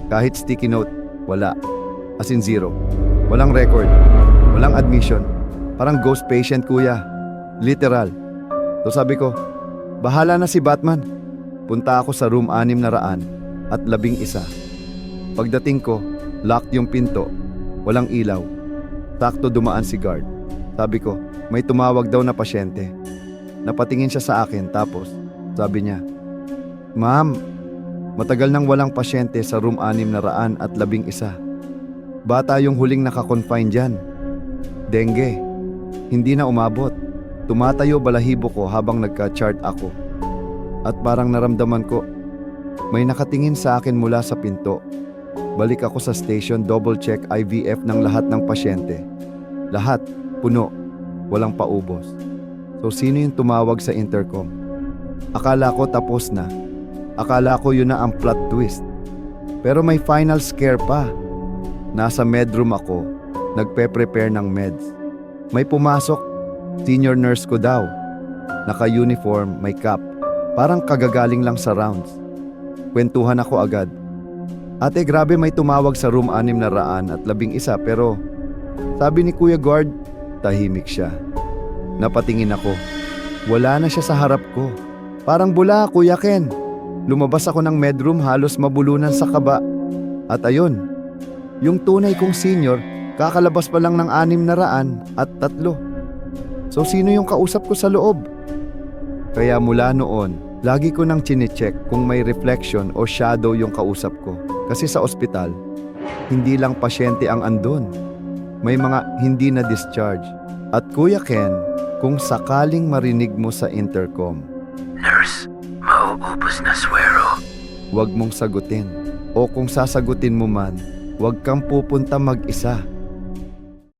Kahit sticky note, wala. As in zero. Walang record. Walang admission. Parang ghost patient, kuya. Literal. So sabi ko, bahala na si Batman. Punta ako sa room 611. Pagdating ko, locked yung pinto. Walang ilaw. Sakto dumaan si guard. Sabi ko, may tumawag daw na pasyente. Napatingin siya sa akin tapos sabi niya, "Ma'am, matagal nang walang pasyente sa room 611. Bata yung huling nakakonfine dyan. Dengue. Hindi na umabot. Tumatayo balahibo ko habang nagka-chart ako. At parang naramdaman ko, may nakatingin sa akin mula sa pinto. Balik ako sa station, double-check IVF ng lahat ng pasyente. Lahat, puno, walang paubos. So sino yung tumawag sa intercom? Akala ko tapos na. Akala ko yun na ang plot twist. Pero may final scare pa. Nasa medroom ako, nagpe-prepare ng meds. May pumasok, senior nurse ko daw. Naka-uniform, may cap. Parang kagagaling lang sa rounds. Kwentuhan ako agad. Ate, grabe may tumawag sa room 611 pero sabi ni Kuya Guard, tahimik siya. Napatingin ako. Wala na siya sa harap ko. Parang bula, Kuya Ken. Lumabas ako ng medroom halos mabulunan sa kaba. At ayun, yung tunay kong senior, kakalabas pa lang ng 603. So sino yung kausap ko sa loob? Kaya mula noon, lagi ko nang chinecheck kung may reflection o shadow yung kausap ko. Kasi sa ospital, hindi lang pasyente ang andun. May mga hindi na discharge. At Kuya Ken, kung sakaling marinig mo sa intercom, Nurse, mauubos na swero. huwag mong sagutin. O kung sasagutin mo man, huwag kang pupunta mag-isa.